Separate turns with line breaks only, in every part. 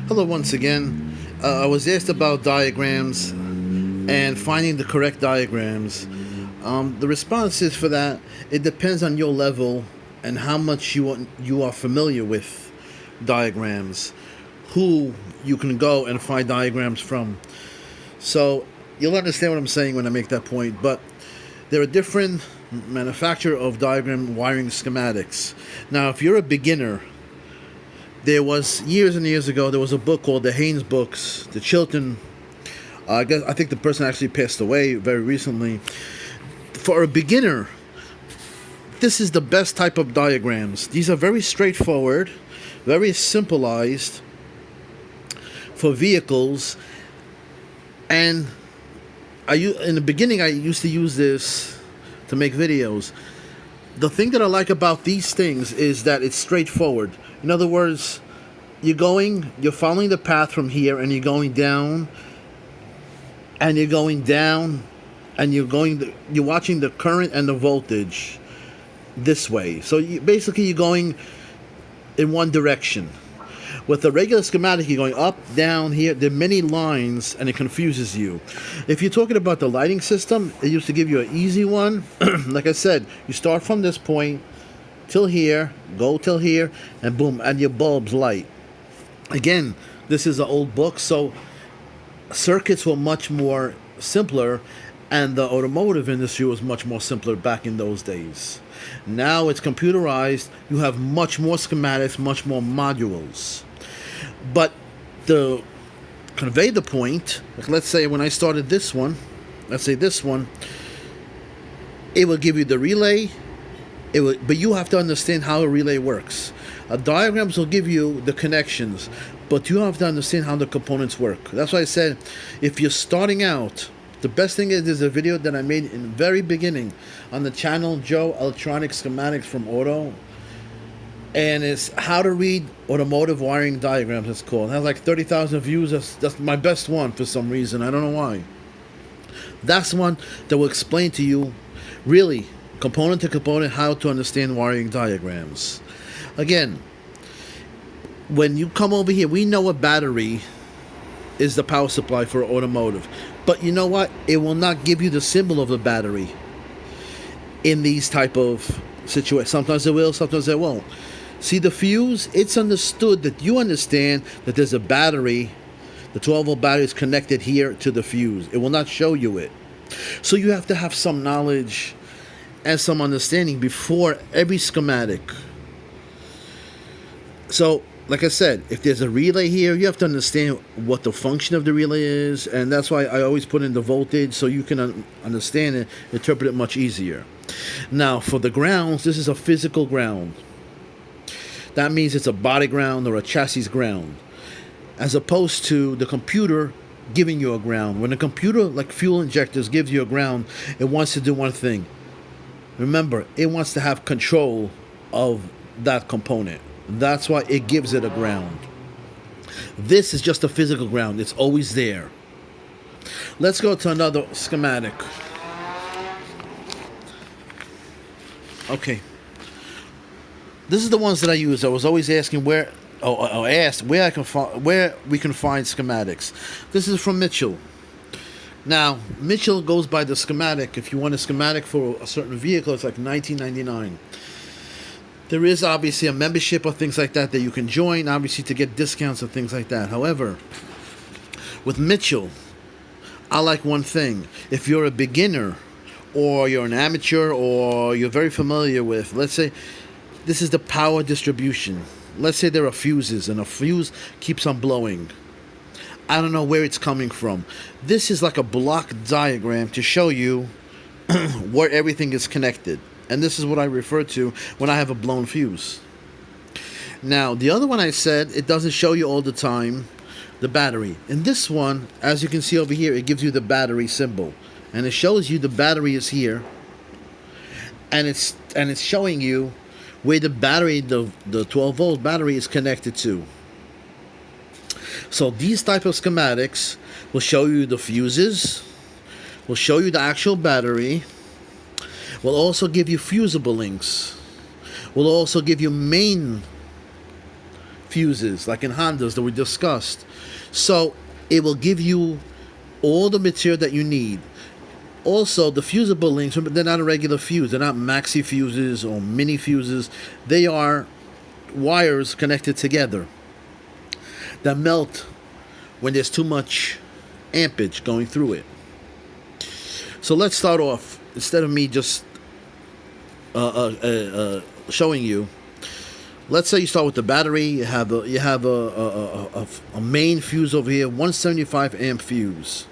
Hello once again. I was asked about diagrams and finding the correct diagrams. The response is for that, it depends on your level and how much you are familiar with diagrams, who you can go and find diagrams from. So you'll understand what I'm saying when I make that point, but there are different manufacturer of diagram wiring schematics. Now, if you're a beginner, there was years and years ago. There was a book called the HAYNES books, the Chilton. I think the person actually passed away very recently. For a beginner, this is the best type of diagrams. These are very straightforward, very simplified for vehicles. And in the beginning, I used to use this to make videos. The thing that I like about these things is that it's straightforward. In other words, you're following the path from here, and you're going down, and you're going down, and you're watching the current and the voltage this way. So basically you're going in one direction. With the regular schematic, you're going up, down, here. There are many lines, and it confuses you. If you're talking about the lighting system, it used to give you an easy one. Like I said, you start from this point till here, go till here, and boom, and your bulbs light. Again, this is an old book, so circuits were much more simpler, and the automotive industry was much more simpler back in those days. Now it's computerized. You have much more schematics, much more modules. But to convey the point, like let's say when I started this one, it will give you the relay. But you have to understand how a relay works. Diagrams will give you the connections, but you have to understand how the components work. That's why I said, if you're starting out, the best thing is there's a video that I made in the very beginning on the channel Joe Electronic Schematics from Auto, and it's how to read automotive wiring diagrams. It's called. It has like 30,000 views. That's my best one for some reason. I don't know why. That's one that will explain to you, really, component to component, how to understand wiring diagrams. Again, when you come over here, we know a battery is the power supply for automotive. But you know what? It will not give you the symbol of the battery in these type of situations. Sometimes it will, sometimes it won't. See the fuse? It's understood that you understand that there's a battery. The 12-volt battery is connected here to the fuse. It will not show you it. So you have to have some knowledge and some understanding before every schematic. So, like I said, if there's a relay here, you have to understand what the function of the relay is, and that's why I always put in the voltage so you can understand it, interpret it much easier. Now, for the grounds, this is a physical ground. That means it's a body ground or a chassis ground, as opposed to the computer giving you a ground. When a computer, like fuel injectors, gives you a ground, it wants to do one thing. Remember, it wants to have control of that component. That's why it gives it a ground. This is just a physical ground. It's always there. Let's go to another schematic. Okay. This is the ones that I use. I was always asking where we can find schematics. This is from Mitchell. Now, Mitchell goes by the schematic. If you want a schematic for a certain vehicle, it's like $19.99. There is obviously a membership or things like that you can join, obviously, to get discounts and things like that. However, with Mitchell, I like one thing. If you're a beginner or you're an amateur or you're very familiar with, let's say, this is the power distribution. Let's say there are fuses and a fuse keeps on blowing. I don't know where it's coming from. This is like a block diagram to show you where everything is connected. And this is what I refer to when I have a blown fuse. Now, the other one I said, it doesn't show you all the time the battery. In this one, as you can see over here, it gives you the battery symbol. And it shows you the battery is here. And it's showing you where the battery, the 12-volt battery is connected to. So these type of schematics will show you the fuses, will show you the actual battery, will also give you fusible links, will also give you main fuses, like in Hondas that we discussed. So it will give you all the material that you need. Also, the fusible links, they're not a regular fuse. They're not maxi fuses or mini fuses. They are wires connected together that melt when there's too much ampage going through it. So let's start off. Instead of me just showing you, let's say you start with the battery. You have a main fuse over here, 175 amp fuse.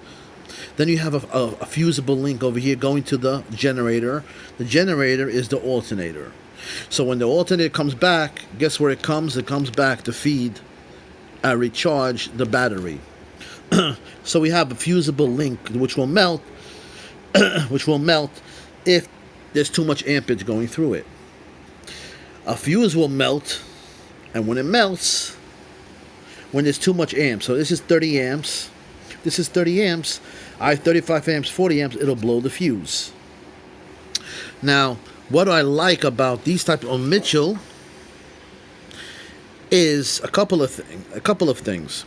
Then you have a fusible link over here going to the generator. The generator is the alternator. So when the alternator comes back, guess where it comes? It comes back to feed and recharge the battery. So we have a fusible link which will melt, if there's too much ampage going through it. A fuse will melt, and when it melts, when there's too much amps. So this is 30 amps. This is 30 amps. I have 35 amps, 40 amps. It'll blow the fuse. Now, what I like about these types of Mitchell is a couple of things.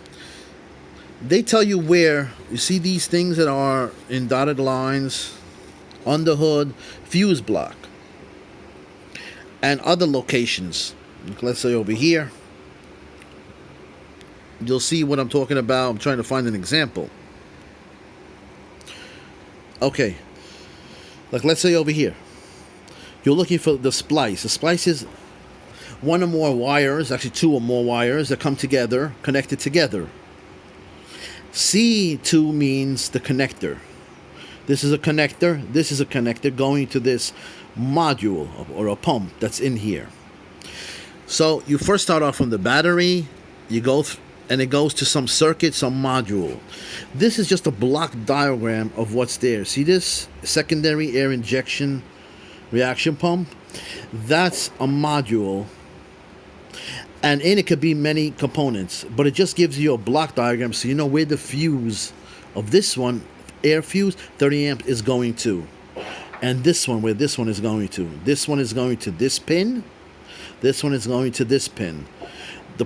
They tell you where. You see these things that are in dotted lines on the hood, fuse block, and other locations. Let's say over here. You'll see what I'm talking about. I'm trying to find an example. Okay. Like let's say over here. You're looking for the splice. The splice is one or more wires, actually two or more wires that come together, connected together. C2 means the connector. This is a connector. This is a connector going to this module or a pump that's in here. So you first start off from the battery. You go and it goes to some circuit, some module. This is just a block diagram of what's there. See this secondary air injection reaction pump? That's a module, and in it could be many components, but it just gives you a block diagram so you know where the fuse of this one, air fuse, 30 amp, is going to, and this one, where this one is going to. This one is going to this pin. This one is going to this pin. The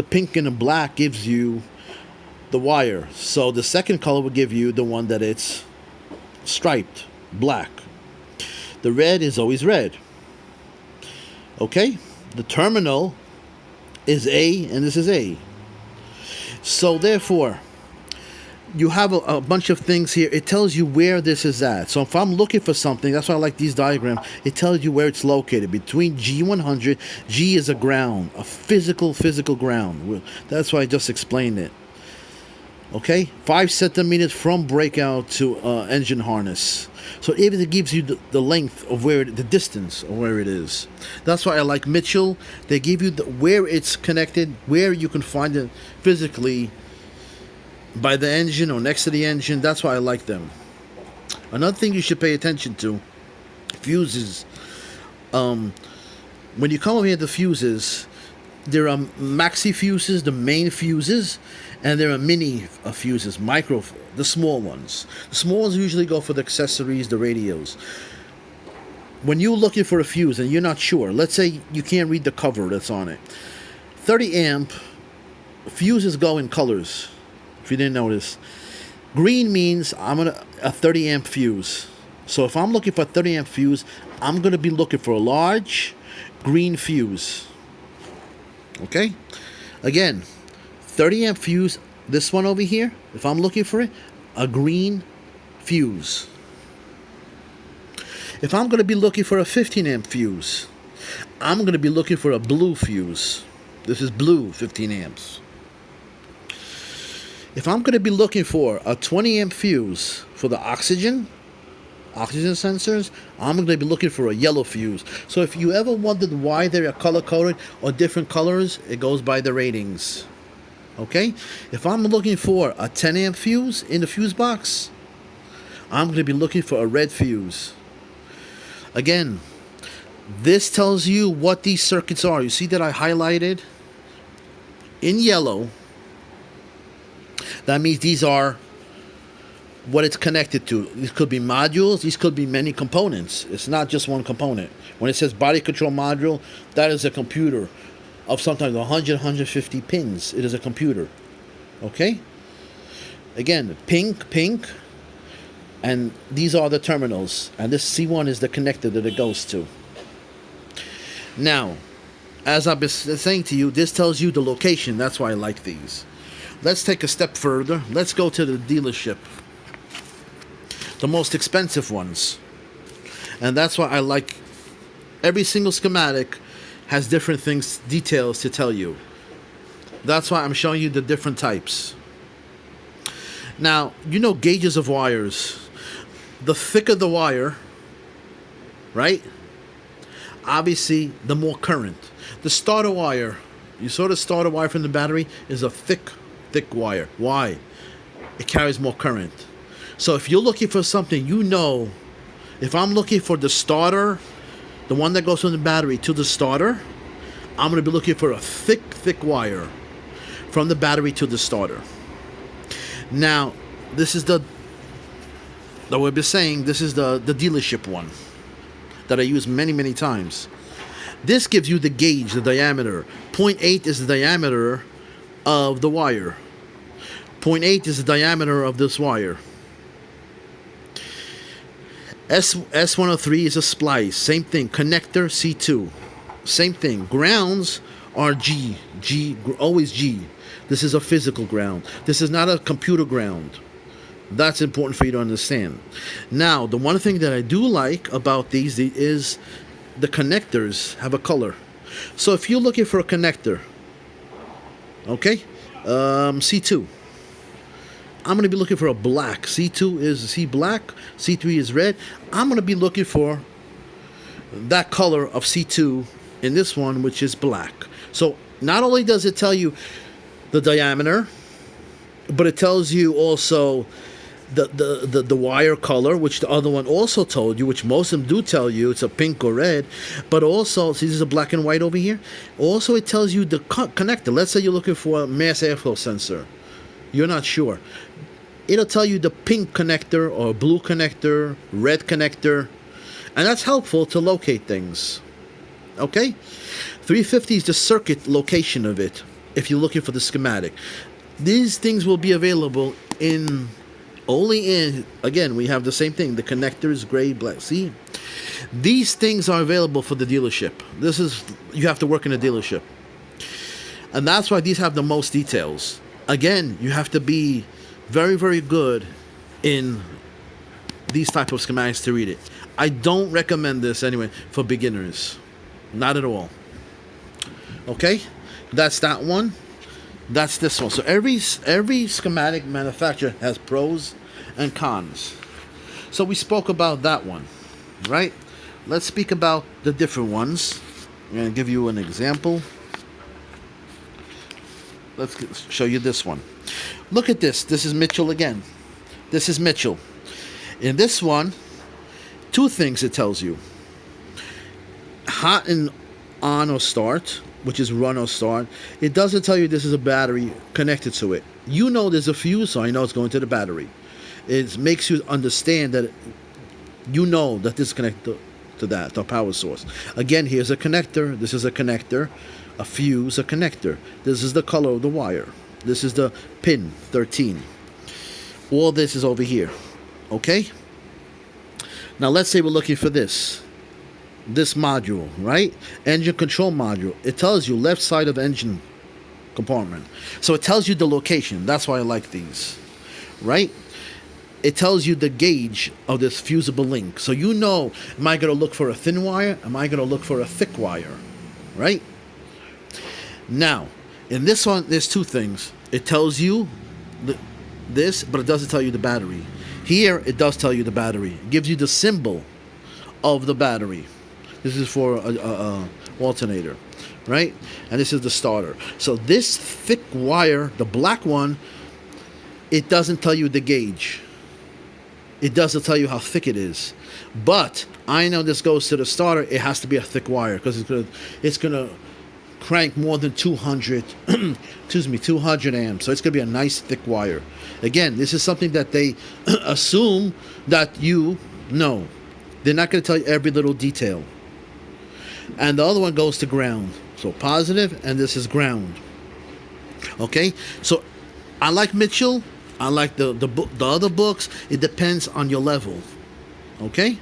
pink and the black gives you the wire. So the second color will give you the one that it's striped black. The red is always red. Okay? The terminal is A, and this is A. So therefore, you have a bunch of things here. It tells you where this is at. So if I'm looking for something, that's why I like these diagrams. It tells you where it's located. Between G100, G is a ground, a physical ground. That's why I just explained it. Okay? 5 centimeters from breakout to engine harness. So it gives you the length of where the distance of where it is. That's why I like Mitchell. They give you where it's connected, where you can find it physically by the engine or next to the engine. That's why I like them. Another thing you should pay attention to, fuses. When you come over here to fuses, there are maxi fuses, the main fuses, and there are mini fuses, micro, the small ones. The small ones usually go for the accessories, the radios. When you're looking for a fuse and you're not sure, let's say you can't read the cover that's on it. 30 amp fuses go in colors, if you didn't notice. Green means a 30 amp fuse. So if I'm looking for a 30 amp fuse, I'm going to be looking for a large green fuse. Okay? Again, 30 amp fuse, this one over here, if I'm looking for it, a green fuse. If I'm going to be looking for a 15 amp fuse, I'm going to be looking for a blue fuse. This is blue, 15 amps. If I'm going to be looking for a 20 amp fuse for the oxygen sensors, I'm going to be looking for a yellow fuse. So if you ever wondered why they are color-coded or different colors, it goes by the ratings. Okay? If I'm looking for a 10 amp fuse in the fuse box, I'm going to be looking for a red fuse. Again, this tells you what these circuits are. You see that I highlighted in yellow. That means these are what it's connected to. These could be modules. These could be many components. It's not just one component. When it says body control module, that is a computer. of sometimes 100, 150 pins. It is a computer. Okay? Again, pink, and these are the terminals. And this C1 is the connector that it goes to. Now, as I've been saying to you, this tells you the location. That's why I like these. Let's take a step further. Let's go to the dealership. The most expensive ones. And that's why I like every single schematic has different things, details to tell you. That's why I'm showing you the different types. Now, you know gauges of wires. The thicker the wire, right? Obviously, the more current. The starter wire, you saw the starter wire from the battery, is a thick wire. Why? It carries more current. So if you're looking for something, you know, if I'm looking for the starter, the one that goes from the battery to the starter, I'm going to be looking for a thick wire from the battery to the starter. Now, this is the way I've been saying, this is the dealership one that I use many times. This gives you the gauge, the diameter. 0.8 is the diameter of the wire. 0.8 is the diameter of this wire. S103 is a splice. Same thing. Connector, C2. Same thing. Grounds are G, always G. This is a physical ground. This is not a computer ground. That's important for you to understand. Now, the one thing that I do like about these is the connectors have a color. So if you're looking for a connector, okay, C2. I'm going to be looking for a black. C2 is black. C3 is red. I'm going to be looking for that color of C2 in this one, which is black. So not only does it tell you the diameter, but it tells you also the wire color, which the other one also told you, which most of them do tell you it's a pink or red. But also, see, this is a black and white over here. Also, it tells you the connector. Let's say you're looking for a mass airflow sensor. You're not sure. It'll tell you the pink connector or blue connector, red connector, and that's helpful to locate things. Okay? 350 is the circuit location of it if you're looking for the schematic. These things will be available again, we have the same thing. The connector is gray, black. See? These things are available for the dealership. You have to work in a dealership. And that's why these have the most details. Again, you have to be very good in these type of schematics to read it. I don't recommend this anyway for beginners. Not at all. Okay? That's that one. That's this one. So every schematic manufacturer has pros and cons. So we spoke about that one, right? Let's speak about the different ones. I'm going to give you an example. Let's show you this one. Look at this. This is Mitchell again. This is Mitchell. In this one, two things it tells you. Hot and on or start, which is run or start. It doesn't tell you this is a battery connected to it. You know there's a fuse, so I know it's going to the battery. It makes you understand that you know that this is connected to that, the power source. Again, here's a connector. This is a connector. A fuse, a connector. This is the color of the wire. This is the pin 13. All this is over here. Okay? Now let's say we're looking for this module, right? Engine control module. It tells you left side of engine compartment. So it tells you the location. That's why I like these, right? It tells you the gauge of this fusible link. So you know, am I going to look for a thin wire? Am I going to look for a thick wire, right? Now, in this one, there's two things. It tells you this, but it doesn't tell you the battery. Here, it does tell you the battery. It gives you the symbol of the battery. This is for a alternator, right? And this is the starter. So this thick wire, the black one, it doesn't tell you the gauge. It doesn't tell you how thick it is. But I know this goes to the starter. It has to be a thick wire because it's gonna crank more than 200 200 amps. So it's gonna be a nice thick wire. Again, this is something that they assume that you know. They're not gonna tell you every little detail. And the other one goes to ground. So positive, and this is ground. Okay, so I like Mitchell. I like the other books. It depends on your level. Okay,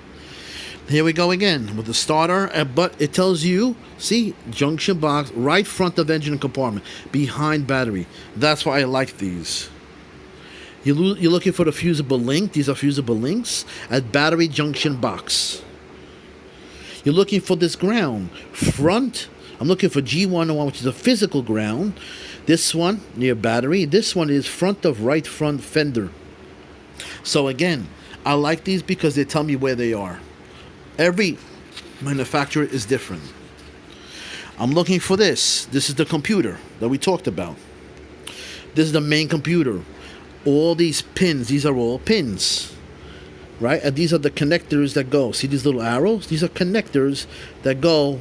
here we go again with the starter, but it tells you, see, junction box, right front of engine compartment, behind battery. That's why I like these. You're looking for the fusible link. These are fusible links at battery junction box. You're looking for this ground front. I'm looking for G101, which is a physical ground. This one near battery. This one is front of right front fender. So again, I like these because they tell me where they are. Every manufacturer is different. I'm looking for this. This is the computer that we talked about. This is the main computer. All these pins, these are all pins, right? And these are the connectors that go. See these little arrows? These are connectors that go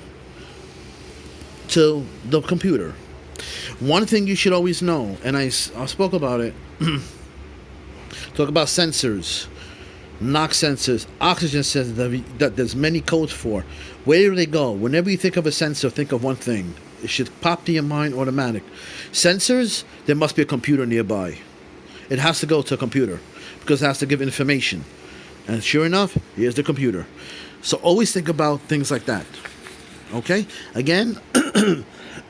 to the computer. One thing you should always know, and I spoke about it, talk about sensors, NOx sensors, oxygen sensors that there's many codes for. Where do they go? Whenever you think of a sensor, think of one thing. It should pop to your mind automatic. Sensors, there must be a computer nearby. It has to go to a computer because it has to give information. And sure enough, here's the computer. So always think about things like that. Okay? Again,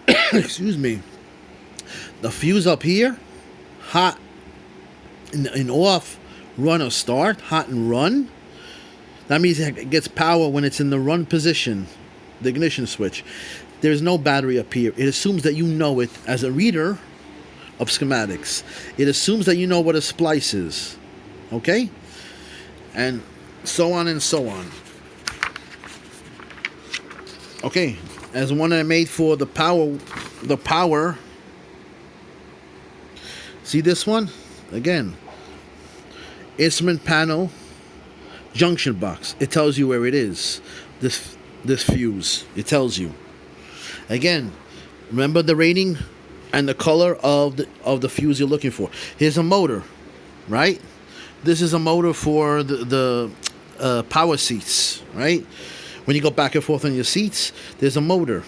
excuse me. The fuse up here, hot and off, run or start, hot and run. That means it gets power when it's in the run position, the ignition switch. There's no battery up here. It assumes that you know it as a reader of schematics. It assumes that you know what a splice is. Okay? And so on and so on. Okay, as one I made for the power. See this one? Again, instrument panel, junction box. It tells you where it is. This fuse. It tells you. Again, remember the rating and the color of the fuse you're looking for. Here's a motor, right? This is a motor for the power seats, right? When you go back and forth on your seats, there's a motor.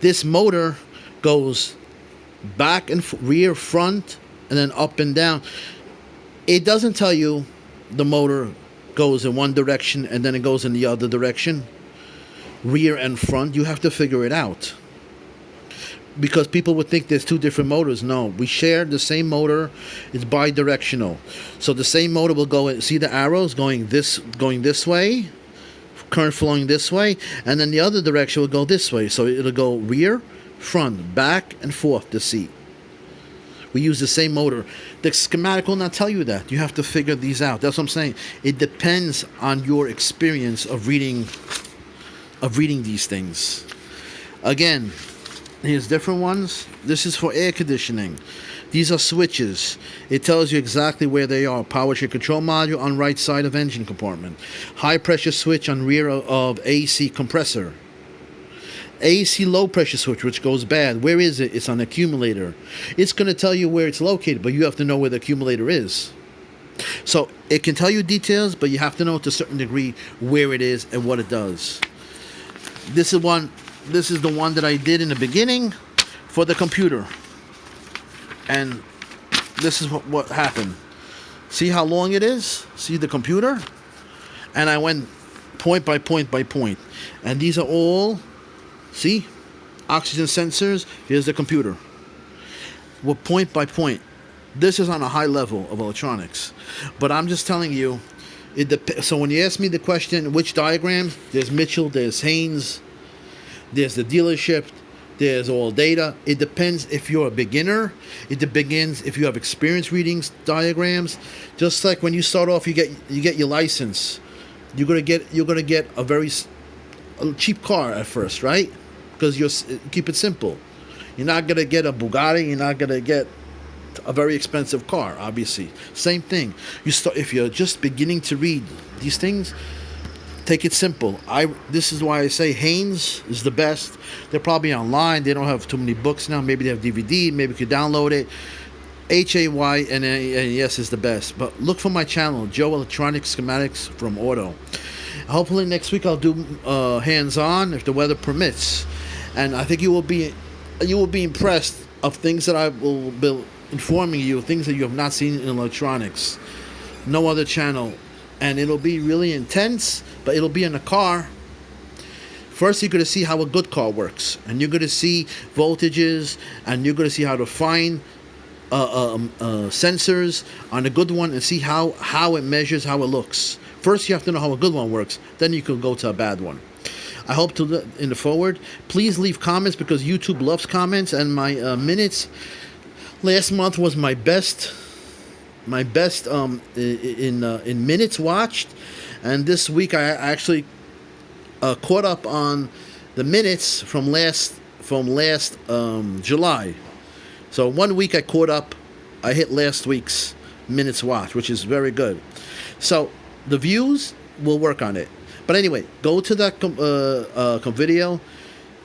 This motor goes back and rear, front, and then up and down. It doesn't tell you the motor goes in one direction and then it goes in the other direction, rear and front. You have to figure it out. Because people would think there's two different motors. No, we share the same motor. It's bi-directional. So the same motor will go, see the arrows going this way, current flowing this way, and then the other direction will go this way. So it'll go rear, front, back, and forth the seat. We use the same motor. The schematic will not tell you that. You have to figure these out. That's what I'm saying. It depends on your experience of reading these things. Again, here's different ones. This is for air conditioning. These are switches. It tells you exactly where they are. Power chain control module on right side of engine compartment. High pressure switch on rear of AC compressor. AC low pressure switch, which goes bad. Where is it? It's on accumulator. It's going to tell you where it's located, but you have to know where the accumulator is. So it can tell you details, but you have to know to a certain degree where it is and what it does. This is the one that I did in the beginning for the computer. And this is what happened. See how long it is? See the computer? And I went point by point by point. And these are all, see, oxygen sensors. Here's the computer. Well, point by point. This is on a high level of electronics. But I'm just telling you, so when you ask me the question, which diagrams, there's Mitchell, there's HAYNES, there's the dealership, there's all data. It depends if you're a beginner. It begins if you have experience reading diagrams. Just like when you start off, you get your license. You're gonna get a cheap car at first, right? Because you keep it simple. You're not gonna get a Bugatti. You're not gonna get a very expensive car. Obviously, same thing. If you're just beginning to read these things. Take it simple. This is why I say HAYNES is the best. They're probably online. They don't have too many books now. Maybe they have DVD. Maybe you could download it. HAYNES is the best. But look for my channel, Joe Electronic Schematics from Auto. Hopefully next week I'll do hands-on if the weather permits. and I think you will be impressed of things that I will be informing you, things that you have not seen in electronics, no other channel, and it'll be really intense, but it'll be in a car. First, you're going to see how a good car works, and you're going to see voltages, and you're going to see how to find sensors on a good one and see how it measures, how it looks. First, you have to know how a good one works. Then you can go to a bad one. I hope to in the forward. Please leave comments because YouTube loves comments, and my minutes last month was my best. My best in minutes watched, and this week I actually caught up on the minutes from last July. So 1 week I caught up. I hit last week's minutes watch, which is very good. So the views, we'll work on it. But anyway, go to that video.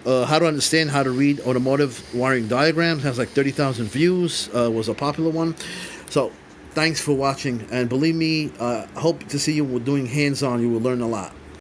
How to understand how to read automotive wiring diagrams. Has like 30,000 views. Was a popular one. So thanks for watching. And believe me, I hope to see you doing hands-on. You will learn a lot.